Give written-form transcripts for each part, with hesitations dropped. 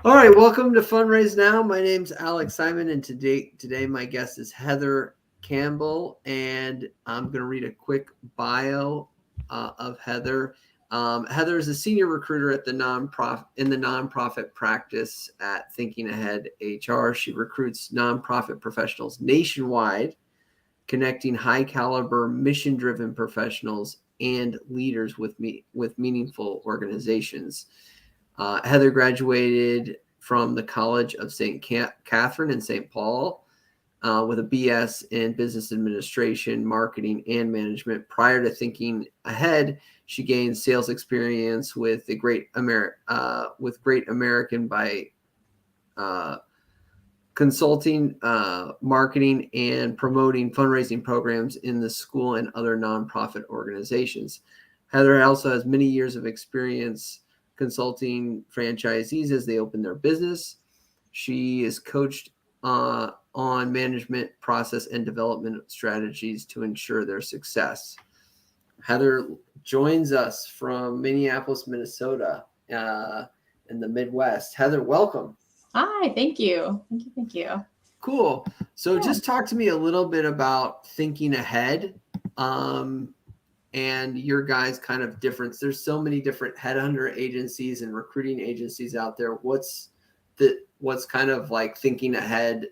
All right, welcome to Fundraise Now. My name's Alex Simon, and today my guest is Heather Campbell, and I'm going to read a quick bio of Heather. Heather is a senior recruiter at the nonprofit practice at ThinkingAhead HR. She recruits nonprofit professionals nationwide, connecting high caliber, mission driven professionals and leaders with meaningful organizations. Heather graduated from the College of St. Catherine in St. Paul with a BS in business administration, marketing, and management. Prior to Thinking Ahead, she gained sales experience with the Great American by consulting, marketing, and promoting fundraising programs in the school and other nonprofit organizations. Heather also has many years of experience consulting franchisees as they open their business. She is coached on management, process, and development strategies to ensure their success. Heather joins us from Minneapolis, Minnesota, in the Midwest. Heather, welcome. Hi, thank you. Thank you. Cool. So just talk to me a little bit about Thinking Ahead. And your guys' kind of difference. There's so many different headhunter agencies and recruiting agencies out there. What's kind of like Thinking Ahead's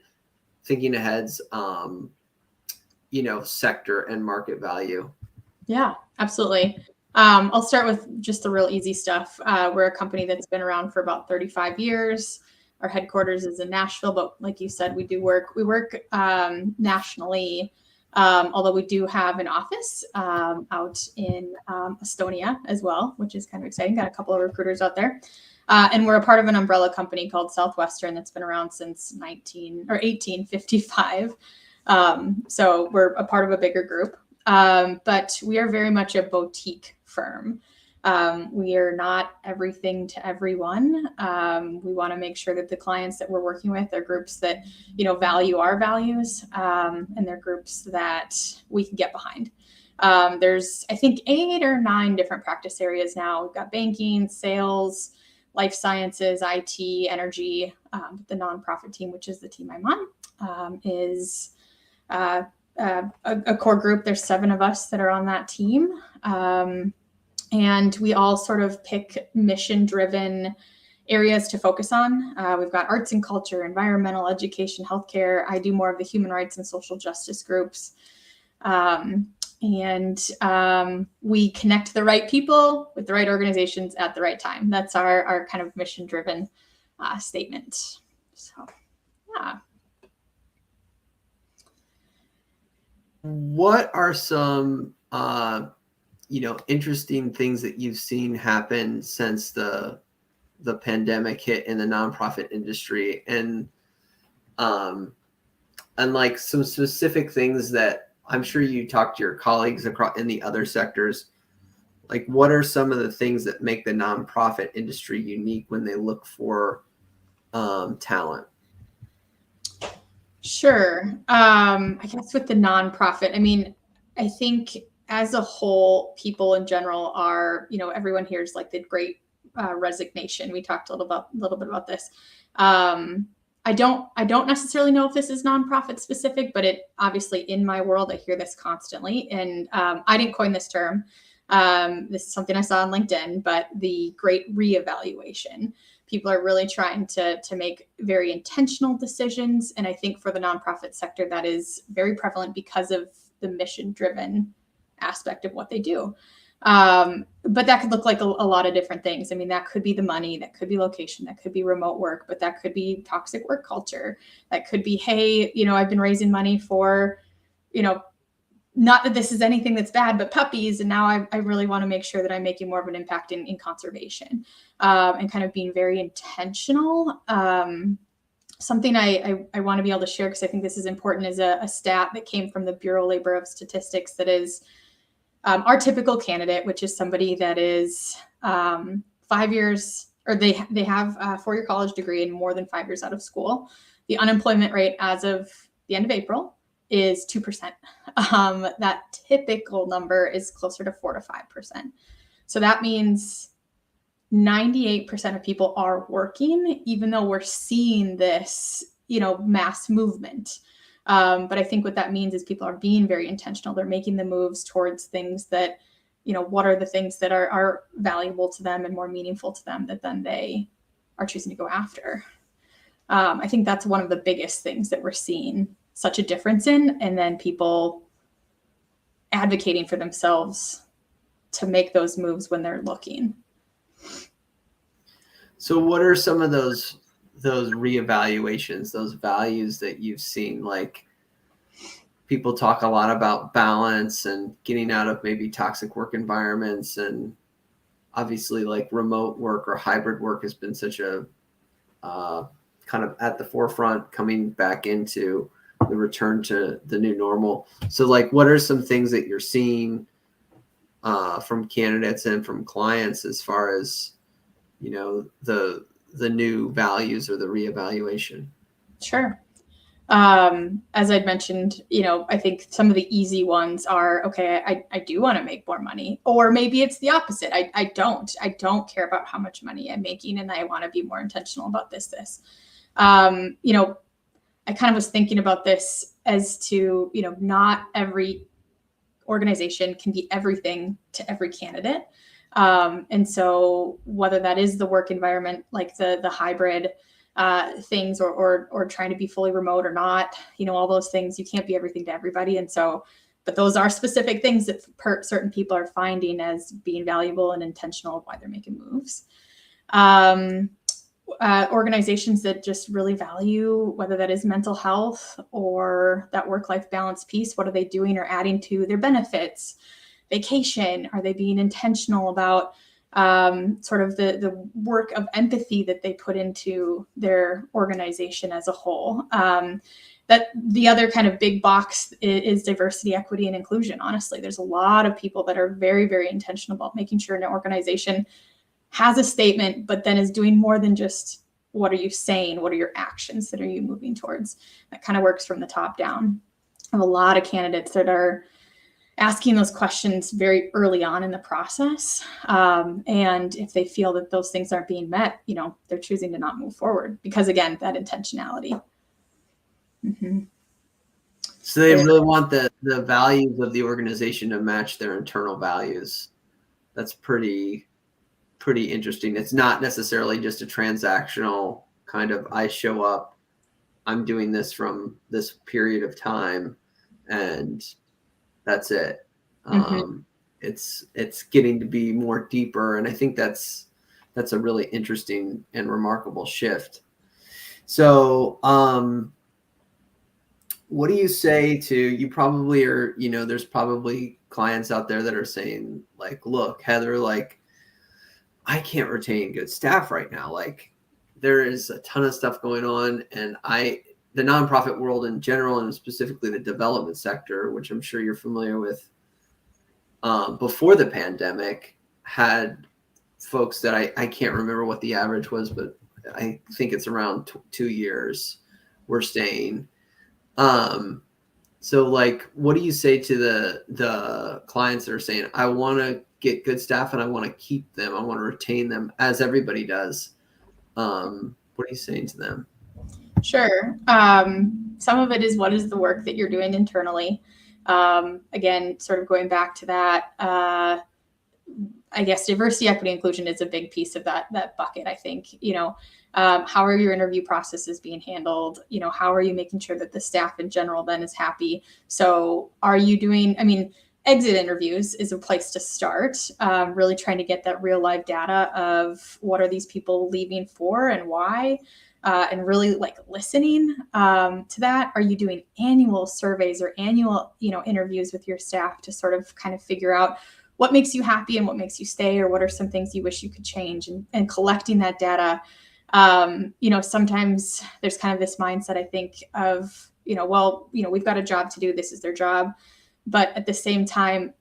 sector and market value? Yeah, absolutely. I'll start with just the real easy stuff. We're a company that's been around for about 35 years. Our headquarters is in Nashville, but like you said, we work nationally. Although we do have an office out in Estonia as well, which is kind of exciting. Got a couple of recruiters out there. And we're a part of an umbrella company called Southwestern that's been around since 1855. So we're a part of a bigger group. But we are very much a boutique firm. We are not everything to everyone. We want to make sure that the clients that we're working with are groups that, value our values, and they're groups that we can get behind. There's, I think, 8 or 9 different practice areas now. We've got banking, sales, life sciences, IT, energy. The nonprofit team, which is the team I'm on, is a core group. There's 7 of us that are on that team. And we all sort of pick mission-driven areas to focus on. We've got arts and culture, environmental, education, healthcare. I do more of the human rights and social justice groups. And we connect the right people with the right organizations at the right time. That's our kind of mission-driven statement. So, yeah. What are some interesting things that you've seen happen since the pandemic hit in the nonprofit industry, and like some specific things that I'm sure you talk to your colleagues across in the other sectors. Like, what are some of the things that make the nonprofit industry unique when they look for talent? Sure. I guess with the nonprofit, I think as a whole, people in general are, everyone hears like the great resignation. We talked a little bit about this. I don't necessarily know if this is nonprofit specific, but it obviously in my world, I hear this constantly. And I didn't coin this term. This is something I saw on LinkedIn, but the great reevaluation. People are really trying to make very intentional decisions. And I think for the nonprofit sector, that is very prevalent because of the mission-driven aspect of what they do. But that could look like a lot of different things. That could be the money, that could be location, that could be remote work, but that could be toxic work culture. That could be, hey, I've been raising money for, not that this is anything that's bad, but puppies. And now I really want to make sure that I'm making more of an impact in conservation, and kind of being very intentional. Something I want to be able to share, because I think this is important, is a stat that came from the Bureau of Labor Statistics that is our typical candidate, which is somebody that is 5 years, or they have a 4-year college degree and more than 5 years out of school. The unemployment rate as of the end of April is 2%. That typical number is closer to 4 to 5%. So that means 98% of people are working, even though we're seeing this, mass movement. But I think what that means is people are being very intentional. They're making the moves towards things that, what are the things that are valuable to them and more meaningful to them that then they are choosing to go after. I think that's one of the biggest things that we're seeing such a difference in, and then people advocating for themselves to make those moves when they're looking. So what are some of those reevaluations, those values that you've seen? Like, people talk a lot about balance and getting out of maybe toxic work environments, and obviously like remote work or hybrid work has been such a kind of at the forefront, coming back into the return to the new normal. So like, what are some things that you're seeing from candidates and from clients as far as, the new values or the reevaluation? Sure. As I'd mentioned, I think some of the easy ones are, okay, I do want to make more money, or maybe it's the opposite. I don't care about how much money I'm making, and I want to be more intentional about this. I kind of was thinking about this as to, not every organization can be everything to every candidate. And so whether that is the work environment, like the hybrid things, or trying to be fully remote or not, all those things, you can't be everything to everybody. And so, but those are specific things that certain people are finding as being valuable and intentional of why they're making moves. Organizations that just really value, whether that is mental health or that work-life balance piece, what are they doing or adding to their benefits? Vacation, are they being intentional about sort of the work of empathy that they put into their organization as a whole? That the other kind of big box is diversity, equity, and inclusion. Honestly, there's a lot of people that are very, very intentional about making sure an organization has a statement, but then is doing more than just, what are you saying? What are your actions that are you moving towards? That kind of works from the top down. I have a lot of candidates that are asking those questions very early on in the process. And if they feel that those things aren't being met, they're choosing to not move forward because, again, that intentionality. Mm-hmm. So they really want the values of the organization to match their internal values. That's pretty interesting. It's not necessarily just a transactional kind of, I show up, I'm doing this from this period of time, and that's it. Mm-hmm. It's getting to be more deeper, and I think that's a really interesting and remarkable shift. So what do you say to, you probably are, there's probably clients out there that are saying like, look, Heather, like, I can't retain good staff right now. Like, there is a ton of stuff going on, and the nonprofit world in general, and specifically the development sector, which I'm sure you're familiar with, before the pandemic, had folks that I can't remember what the average was, but I think it's around 2 years were staying. So like, what do you say to the clients that are saying, I want to get good staff and I want to keep them, I want to retain them, as everybody does? What are you saying to them? Sure. Some of it is, what is the work that you're doing internally? Again, sort of going back to that, I guess diversity, equity, inclusion is a big piece of that bucket. I think, how are your interview processes being handled? How are you making sure that the staff in general then is happy? So are you doing, exit interviews is a place to start, really trying to get that real live data of what are these people leaving for and why, and really like listening to that. Are you doing annual surveys or annual, interviews with your staff to sort of kind of figure out what makes you happy and what makes you stay, or what are some things you wish you could change, and collecting that data. Sometimes there's kind of this mindset, I think, of, we've got a job to do, this is their job. But at the same time,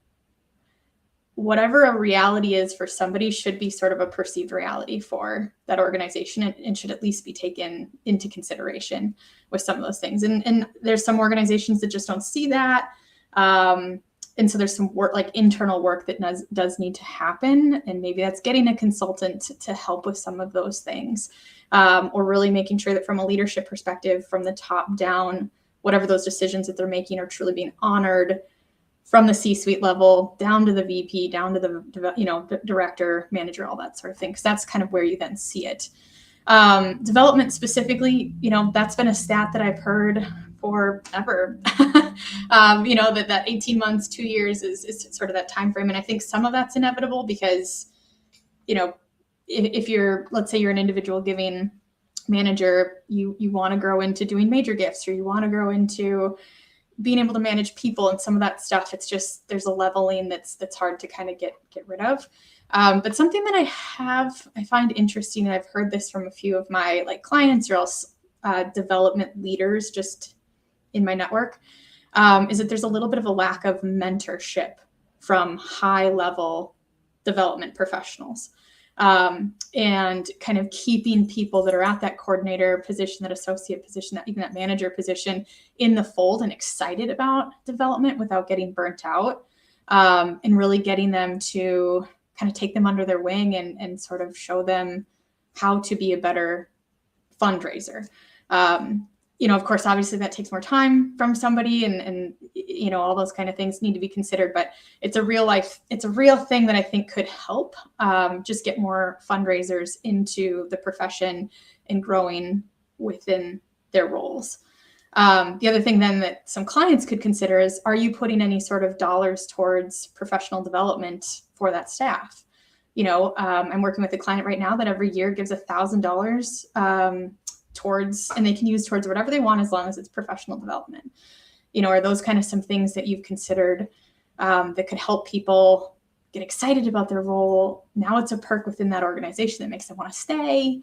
whatever a reality is for somebody should be sort of a perceived reality for that organization, and should at least be taken into consideration with some of those things. And there's some organizations that just don't see that. And so there's some work, like internal work that does need to happen. And maybe that's getting a consultant to help with some of those things, or really making sure that from a leadership perspective, from the top down, whatever those decisions that they're making are truly being honored from the C-suite level down to the VP, down to the director, manager, all that sort of thing. Because that's kind of where you then see it. Development specifically, that's been a stat that I've heard forever. That 18 months, 2 years is sort of that time frame. And I think some of that's inevitable because, if you're, let's say you're an individual giving manager, you want to grow into doing major gifts, or you want to grow into being able to manage people and some of that stuff. It's just, there's a leveling that's hard to kind of get rid of. But something that I find interesting, and I've heard this from a few of my clients or else development leaders just in my network, is that there's a little bit of a lack of mentorship from high level development professionals, and kind of keeping people that are at that coordinator position, that associate position, even that manager position in the fold and excited about development without getting burnt out, and really getting them to kind of take them under their wing and sort of show them how to be a better fundraiser. Of course, obviously that takes more time from somebody, and all those kind of things need to be considered, but it's a real thing that I think could help just get more fundraisers into the profession and growing within their roles. The other thing then that some clients could consider is, are you putting any sort of dollars towards professional development for that staff? I'm working with a client right now that every year gives $1,000 towards, and they can use towards whatever they want as long as it's professional development. Are those kind of some things that you've considered that could help people get excited about their role? Now it's a perk within that organization that makes them want to stay.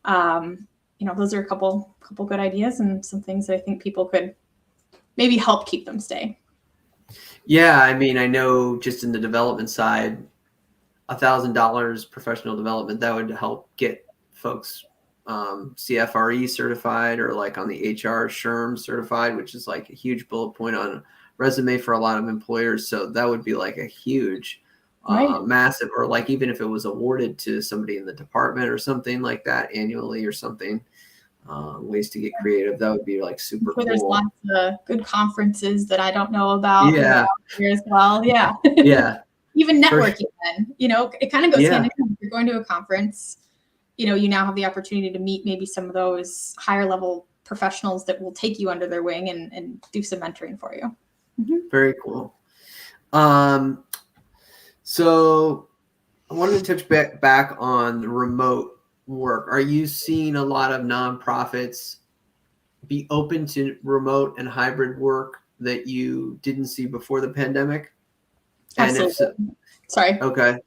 Those are a couple good ideas and some things that I think people could maybe help keep them stay. Yeah, I know just in the development side, $1,000 professional development, that would help get folks CFRE certified, or on the HR SHRM certified, which is a huge bullet point on a resume for a lot of employers. So that would be a huge, massive, or even if it was awarded to somebody in the department or something like that annually or something, ways to get creative. That would be super cool. There's lots of good conferences that I don't know about. Yeah. Here as well. Yeah. Yeah. Even networking then, it kind of goes hand in hand. If you're going to a conference, you now have the opportunity to meet maybe some of those higher level professionals that will take you under their wing and do some mentoring for you. Mm-hmm. Very cool. So I wanted to touch back on the remote work. Are you seeing a lot of nonprofits be open to remote and hybrid work that you didn't see before the pandemic? Absolutely. Sorry. Okay.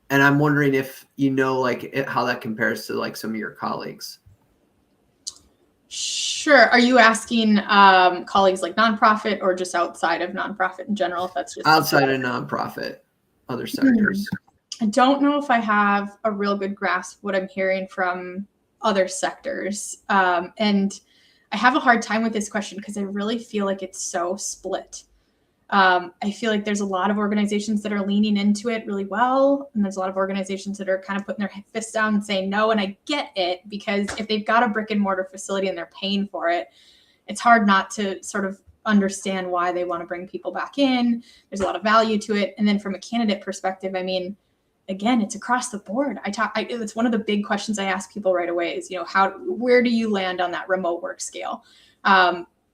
And I'm wondering if how that compares to some of your colleagues. Sure. Are you asking colleagues nonprofit, or just outside of nonprofit in general? If that's just outside of nonprofit, other sectors. I don't know if I have a real good grasp of what I'm hearing from other sectors. And I have a hard time with this question because I really feel like it's so split. I feel like there's a lot of organizations that are leaning into it really well. And there's a lot of organizations that are kind of putting their fists down and saying no. And I get it, because if they've got a brick and mortar facility and they're paying for it, it's hard not to sort of understand why they want to bring people back in. There's a lot of value to it. And then from a candidate perspective, again, it's across the board. It's one of the big questions I ask people right away is, where do you land on that remote work scale?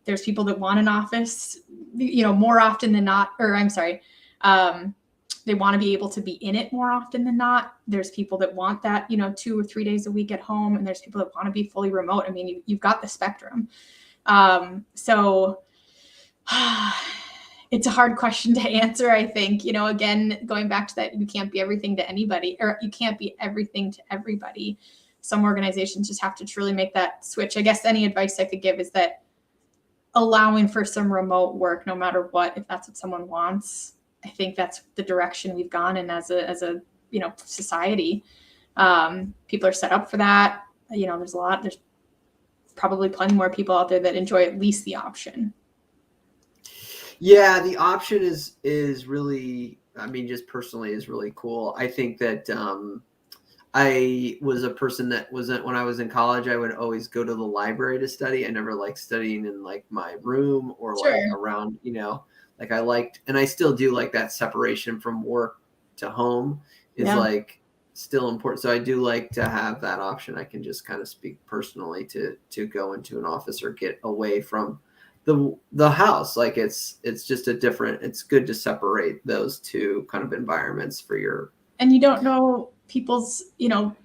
There's people that want an office, more often than not, they want to be able to be in it more often than not. There's people that want that, 2 or 3 days a week at home. And there's people that want to be fully remote. You've got the spectrum. So it's a hard question to answer, I think. Again, going back to that, you can't be everything to anybody, or you can't be everything to everybody. Some organizations just have to truly make that switch. I guess any advice I could give is that allowing for some remote work, no matter what, if that's what someone wants, I think that's the direction we've gone in as a society. People are set up for that. There's probably plenty more people out there that enjoy at least the option. Yeah, the option is really, I mean, just personally is really cool. I think that I was a person that wasn't, when I was in college, I would always go to the library to study. I never liked studying in like my room or like Sure. around, like I liked, and I still do like that separation from work to home is Yeah. like still important. So I do like to have that option. I can just kind of speak personally to go into an office or get away from the house. Like it's just it's good to separate those two kind of environments for your And you don't know people's,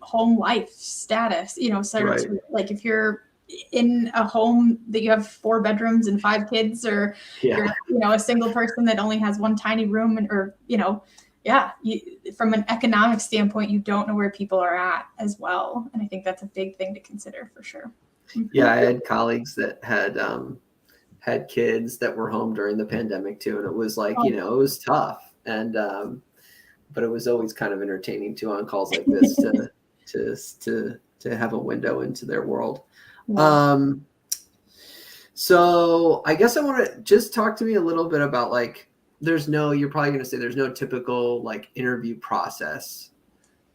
home life status, sort right. of like if you're in a home that you have 4 bedrooms and 5 kids, or Yeah. you're, a single person that only has one tiny room, yeah, from an economic standpoint, you don't know where people are at as well. And I think that's a big thing to consider for sure. Yeah, I had colleagues that had kids that were home during the pandemic too, and it was like, it was tough, and but it was always kind of entertaining too on calls like this to have a window into their world. Yeah. So I guess I want to just talk to me a little bit about like, you're probably going to say there's no typical like interview process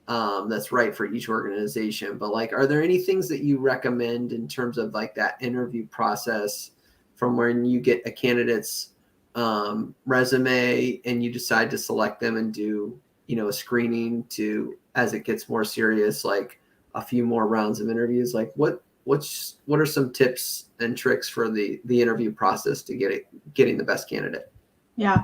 that's right for each organization, but like, are there any things that you recommend in terms of like that interview process from when you get a candidate's resume and you decide to select them and do, a screening to, as it gets more serious, like a few more rounds of interviews? Like what are some tips and tricks for the interview process to getting the best candidate? Yeah.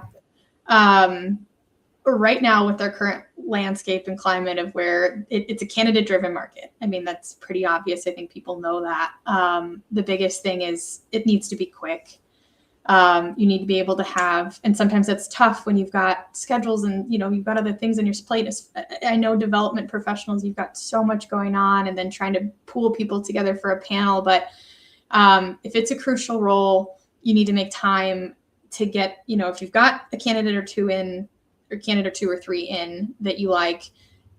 Right now with our current landscape and climate of where it's a candidate driven market. I mean, that's pretty obvious. I think people know that. The biggest thing is it needs to be quick. You need to be able to have, and sometimes that's tough when you've got schedules and, you've got other things on your plate. I know development professionals, you've got so much going on and then trying to pool people together for a panel. But if it's a crucial role, you need to make time to get, if you've got a candidate or two or 3 in that you like,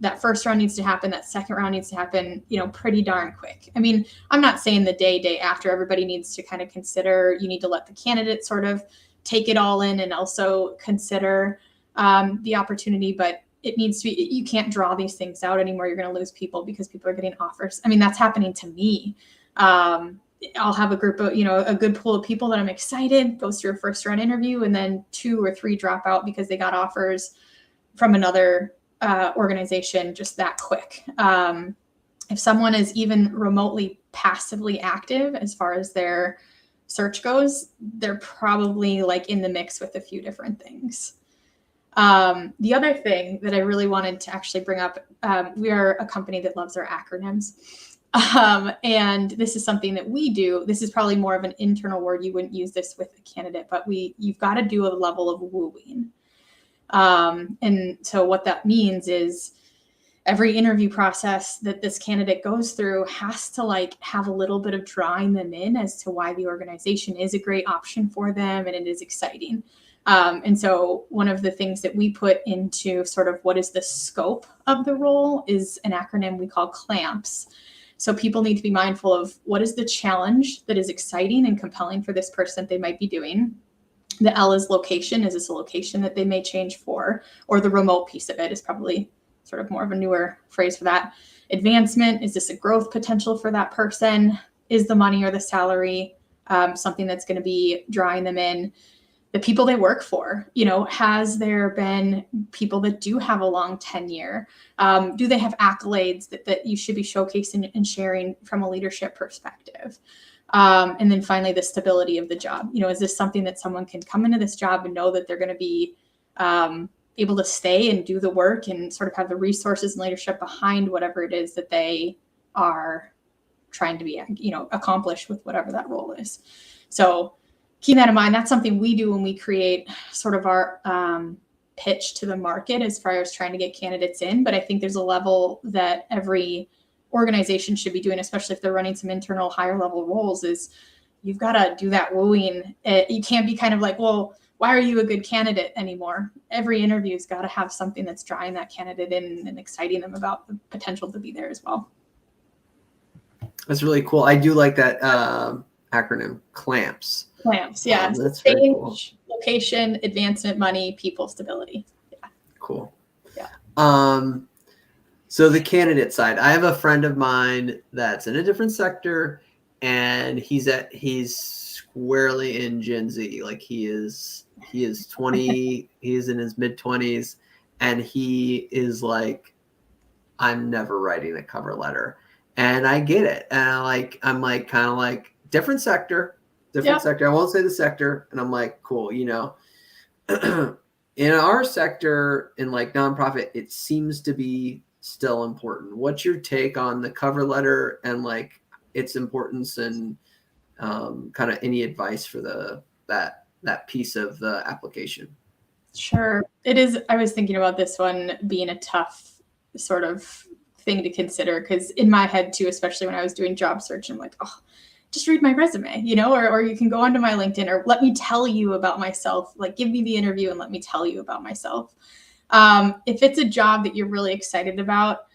that first round needs to happen. That second round needs to happen, pretty darn quick. I mean, I'm not saying the day after. Everybody needs to kind of consider, you need to let the candidate sort of take it all in and also consider the opportunity, but it needs to be, you can't draw these things out anymore. You're going to lose people because people are getting offers. I mean, that's happening to me. I'll have a group of, a good pool of people that I'm excited, goes through a first round interview, and then 2 or 3 drop out because they got offers from another organization just that quick. If someone is even remotely passively active as far as their search goes, they're probably like in the mix with a few different things. The other thing that I really wanted to actually bring up, we are a company that loves our acronyms. And this is something that we do. This is probably more of an internal word. You wouldn't use this with a candidate, but you've got to do a level of wooing. And so what that means is every interview process that this candidate goes through has to like have a little bit of drawing them in as to why the organization is a great option for them and it is exciting. And so one of the things that we put into sort of what is the scope of the role is an acronym we call CLAMPS. So people need to be mindful of what is the challenge that is exciting and compelling for this person they might be doing. The L is location. Is this a location that they may change for? Or the remote piece of it is probably sort of more of a newer phrase for that. Advancement. Is this a growth potential for that person? Is the money or the salary something that's going to be drawing them in? The people they work for, has there been people that do have a long tenure? Do they have accolades that you should be showcasing and sharing from a leadership perspective? And then finally, the stability of the job. Is this something that someone can come into this job and know that they're going to be able to stay and do the work and sort of have the resources and leadership behind whatever it is that they are trying to be, accomplish with whatever that role is. So keep that in mind. That's something we do when we create sort of our pitch to the market as far as trying to get candidates in. But I think there's a level that every organization should be doing, especially if they're running some internal higher level roles, is you've got to do that wooing. You can't be kind of like, well, why are you a good candidate anymore? Every interview's got to have something that's drawing that candidate in and exciting them about the potential to be there as well. That's really cool. I do like that acronym, CLAMPS. CLAMPS, yeah. That's very cool. location, advancement money, people, stability. Yeah. Cool. Yeah. So the candidate side, I have a friend of mine that's in a different sector, and he's squarely in Gen Z. Like he is 20, he is in his mid-20s, and he is like, I'm never writing a cover letter. And I get it. And I'm like kind of like different sector. I won't say the sector. And I'm like, cool, you know. In our sector, in like nonprofit, it seems to be still important. What's your take on the cover letter and like its importance, and kind of any advice for that piece of the application? Sure. It is. I was thinking about this one being a tough sort of thing to consider, because in my head too, especially when I was doing job search, I'm like, oh, just read my resume, you know, or you can go onto my LinkedIn, or let me tell you about myself. Like, give me the interview and let me tell you about myself. If it's a job that you're really excited about,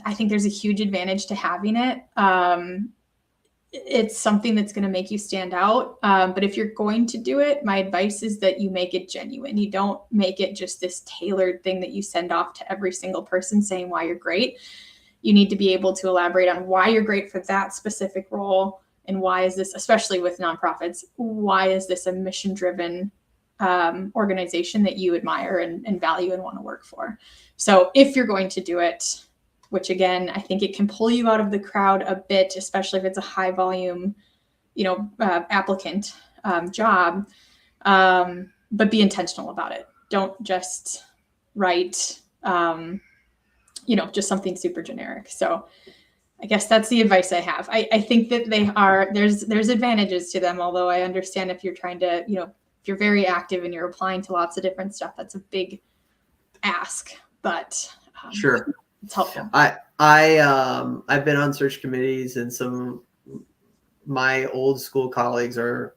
I think there's a huge advantage to having it. It's something that's going to make you stand out. But if you're going to do it, my advice is that you make it genuine. You don't make it just this tailored thing that you send off to every single person saying why you're great. You need to be able to elaborate on why you're great for that specific role, and why is this, especially with nonprofits, why is this a mission-driven organization that you admire and value and want to work for. So if you're going to do it, which again, I think it can pull you out of the crowd a bit, especially if it's a high volume, applicant job, but be intentional about it. Don't just write, just something super generic. So I guess that's the advice I have. I think that there's advantages to them, although I understand if you're trying to, if you're very active and you're applying to lots of different stuff, that's a big ask, but sure. It's helpful. I've been on search committees, and some of my old school colleagues are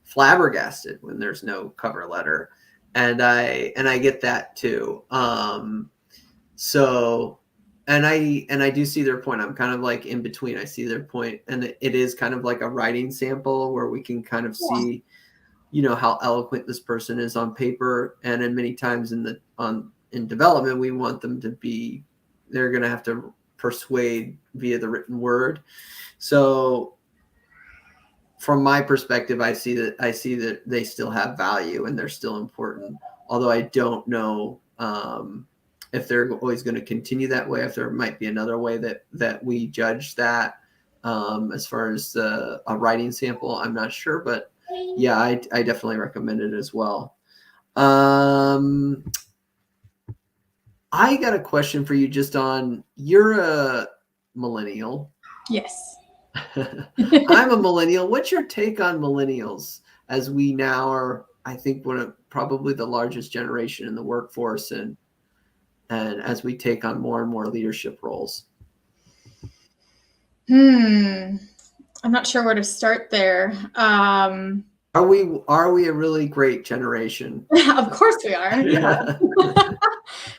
flabbergasted when there's no cover letter, and I get that too. So, and I do see their point. I'm kind of like in between. I see their point, and it is kind of like a writing sample where we can kind of see, how eloquent this person is on paper, and then many times in development, we want them to be. They're going to have to persuade via the written word. So from my perspective, I see that they still have value and they're still important. Although I don't know if they're always going to continue that way, if there might be another way that we judge that as far as a writing sample, I'm not sure. But yeah, I definitely recommend it as well. I got a question for you just on, you're a millennial. Yes. I'm a millennial. What's your take on millennials, as we now are, I think, probably the largest generation in the workforce, and as we take on more and more leadership roles? I'm not sure where to start there. Are we a really great generation? Of course we are. Yeah.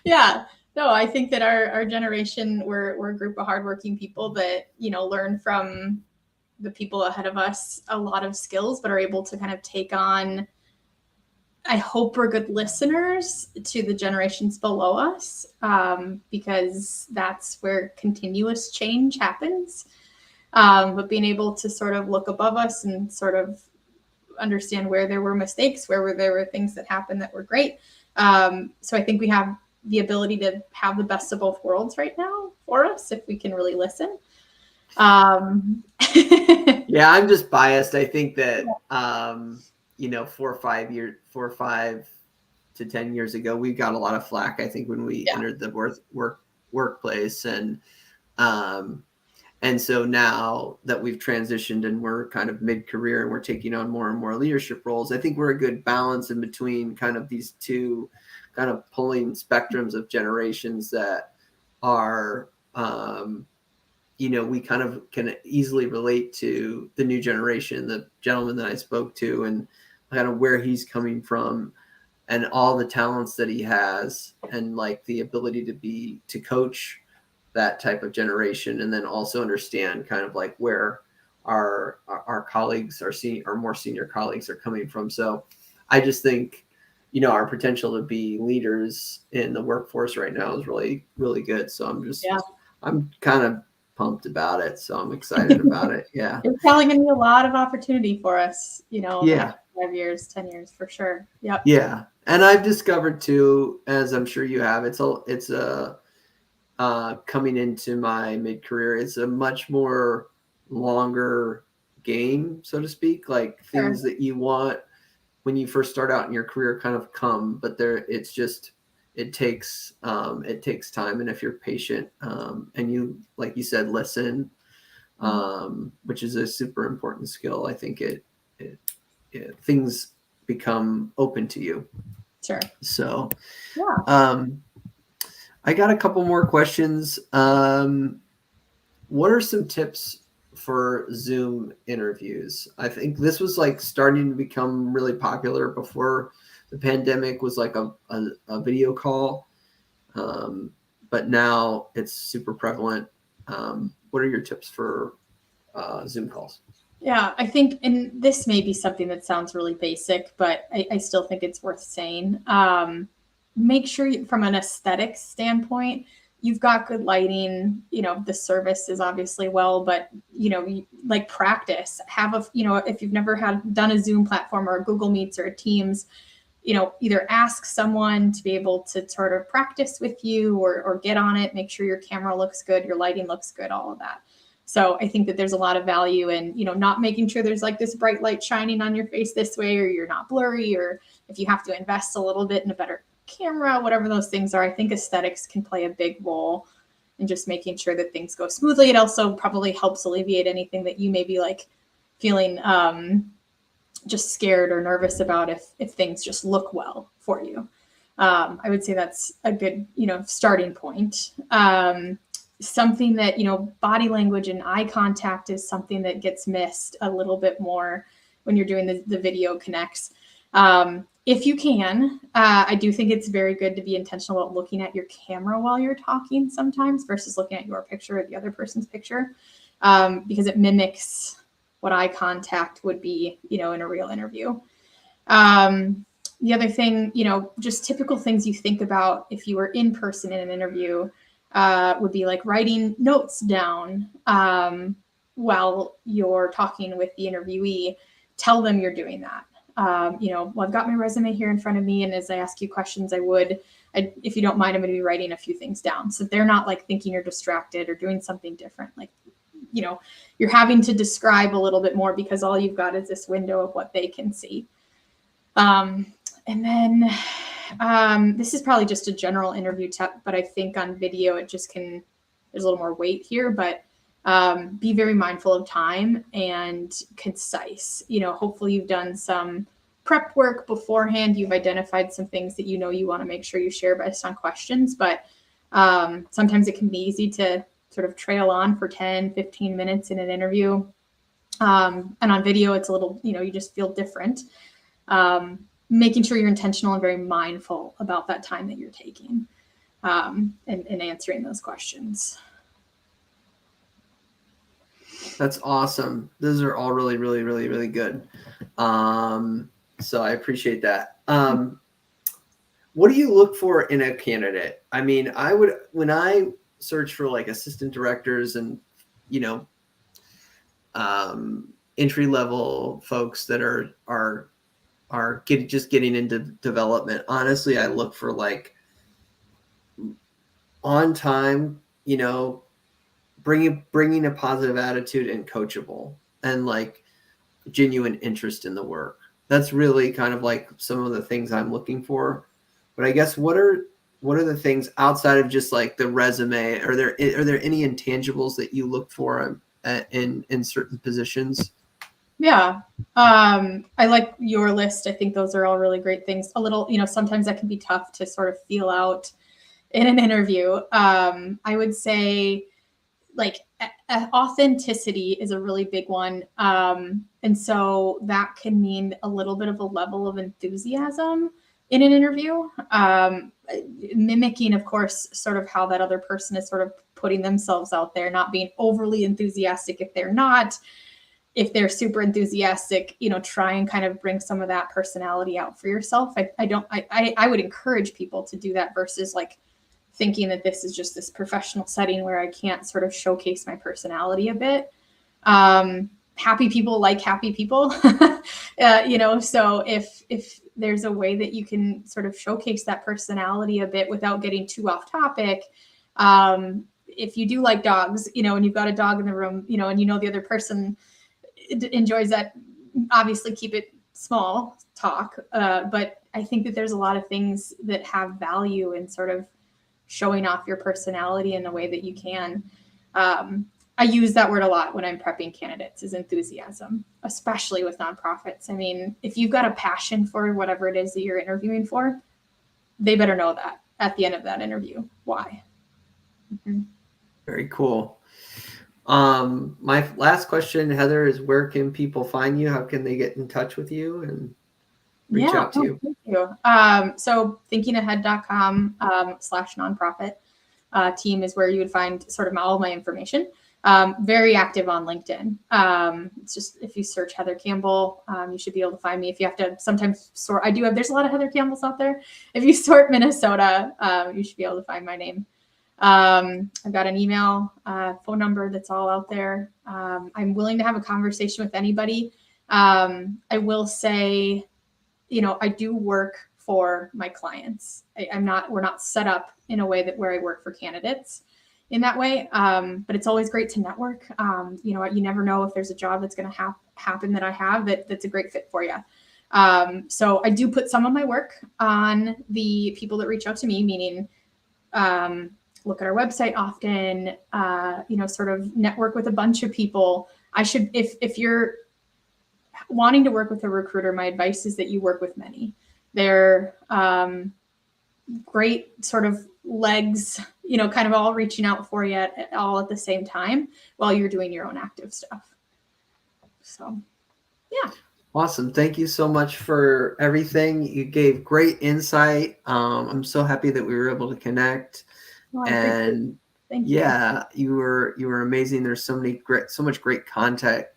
Yeah. No, I think that our generation, we're a group of hardworking people that, learn from the people ahead of us a lot of skills, but are able to kind of take on, I hope we're good listeners to the generations below us, because that's where continuous change happens. But being able to sort of look above us and sort of understand where there were mistakes, where there were things that happened that were great. So I think we have the ability to have the best of both worlds right now for us if we can really listen. Yeah, I'm just biased. I think that 4 or 5 to 10 years ago, we got a lot of flack, I think, when we entered the workplace, and so now that we've transitioned and we're kind of mid-career and we're taking on more and more leadership roles, I think we're a good balance in between kind of these two kind of pulling spectrums of generations that are, we kind of can easily relate to the new generation, the gentleman that I spoke to, and kind of where he's coming from and all the talents that he has, and like the ability to coach that type of generation, and then also understand kind of like where our colleagues, our more senior colleagues, are coming from. So I just think, our potential to be leaders in the workforce right now is really, really good. So I'm kind of pumped about it. So I'm excited about it. Yeah. It's probably going to be a lot of opportunity for us, the Yeah. next 5 years, 10 years for sure. Yep. Yeah. And I've discovered too, as I'm sure you have, coming into my mid-career, it's a much more longer game, so to speak. Like things that you want when you first start out in your career kind of come, but it takes time. And if you're patient, and you, like you said, listen, which is a super important skill, I think things become open to you. Sure. So, yeah. I got a couple more questions. What are some tips for Zoom interviews? I think this was like starting to become really popular before the pandemic was like a video call. But now it's super prevalent. What are your tips for Zoom calls? Yeah, I think, and this may be something that sounds really basic, but I still think it's worth saying. Make sure from an aesthetic standpoint, you've got good lighting, the service is obviously well, but like practice, if you've never done a Zoom platform or a Google Meets or a Teams, either ask someone to be able to sort of practice with you or get on it, make sure your camera looks good, your lighting looks good, all of that. So I think that there's a lot of value in, not making sure there's like this bright light shining on your face this way, or you're not blurry, or if you have to invest a little bit in a better camera, whatever those things are. I think aesthetics can play a big role in just making sure that things go smoothly. It also probably helps alleviate anything that you may be like feeling just scared or nervous about if things just look well for you. I would say that's a good, starting point. Something that, body language and eye contact is something that gets missed a little bit more when you're doing the video connects. If you can, I do think it's very good to be intentional about looking at your camera while you're talking sometimes versus looking at your picture or the other person's picture, because it mimics what eye contact would be, in a real interview. The other thing, just typical things you think about if you were in person in an interview, would be like writing notes down while you're talking with the interviewee. Tell them you're doing that. Well, I've got my resume here in front of me, and as I ask you questions, if you don't mind, I'm going to be writing a few things down. So they're not like thinking you're distracted or doing something different. Like, you're having to describe a little bit more because all you've got is this window of what they can see. And then this is probably just a general interview tip, but I think on video, there's a little more weight here, but be very mindful of time and concise. Hopefully you've done some prep work beforehand. You've identified some things that you want to make sure you share based on questions, but sometimes it can be easy to sort of trail on for 10, 15 minutes in an interview. And on video, it's a little, you just feel different. Making sure you're intentional and very mindful about that time that you're taking and answering those questions. That's awesome. Those are all really, really, really, really good. So I appreciate that. What do you look for in a candidate? I mean, when I search for like assistant directors and, entry-level folks that are just getting into development. Honestly, I look for like on time, bringing a positive attitude and coachable and like genuine interest in the work. That's really kind of like some of the things I'm looking for. But I guess what are the things outside of just like the resume? Are there any intangibles that you look for in certain positions? Yeah. I like your list. I think those are all really great things. A little, sometimes that can be tough to sort of feel out in an interview. I would say like authenticity is a really big one. And so that can mean a little bit of a level of enthusiasm in an interview, mimicking, of course, sort of how that other person is sort of putting themselves out there, not being overly enthusiastic if they're not. if they're super enthusiastic, try and kind of bring some of that personality out for yourself. I would encourage people to do that versus like thinking that this is just this professional setting where I can't sort of showcase my personality a bit. Happy people like happy people, so if there's a way that you can sort of showcase that personality a bit without getting too off topic, if you do like dogs, and you've got a dog in the room, and the other person enjoys that, obviously keep it small talk. But I think that there's a lot of things that have value in sort of showing off your personality in the way that you can. I use that word a lot when I'm prepping candidates, is enthusiasm, especially with nonprofits. I mean, if you've got a passion for whatever it is that you're interviewing for, they better know that at the end of that interview. Why? Mm-hmm. Very cool. My last question, Heather, is where can people find you? How can they get in touch with you and reach out to you? Thank you. So thinkingahead.com /nonprofit team is where you would find sort of all of my information. Very active on LinkedIn. It's just, if you search Heather Campbell, you should be able to find me. If you have to sometimes sort, there's a lot of Heather Campbells out there. If you sort Minnesota, you should be able to find my name. I've got an email, phone number that's all out there. I'm willing to have a conversation with anybody. I will say, I do work for my clients. We're not set up in a way where I work for candidates in that way. But it's always great to network. You never know if there's a job that's going to happen that I have that's a great fit for you. So I do put some of my work on the people that reach out to me, meaning, look at our website often, sort of network with a bunch of people. If you're wanting to work with a recruiter, my advice is that you work with many. They're great sort of legs, kind of all reaching out for you all at the same time while you're doing your own active stuff. So, yeah. Awesome. Thank you so much for everything. You gave great insight. I'm so happy that we were able to connect. Well, and thank you. Yeah, you were amazing. There's so much great content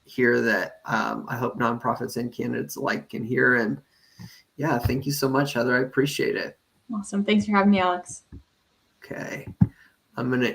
here that I hope nonprofits and candidates alike can hear. And yeah, thank you so much, Heather. I appreciate it. Awesome. Thanks for having me, Alex. Okay. I'm going to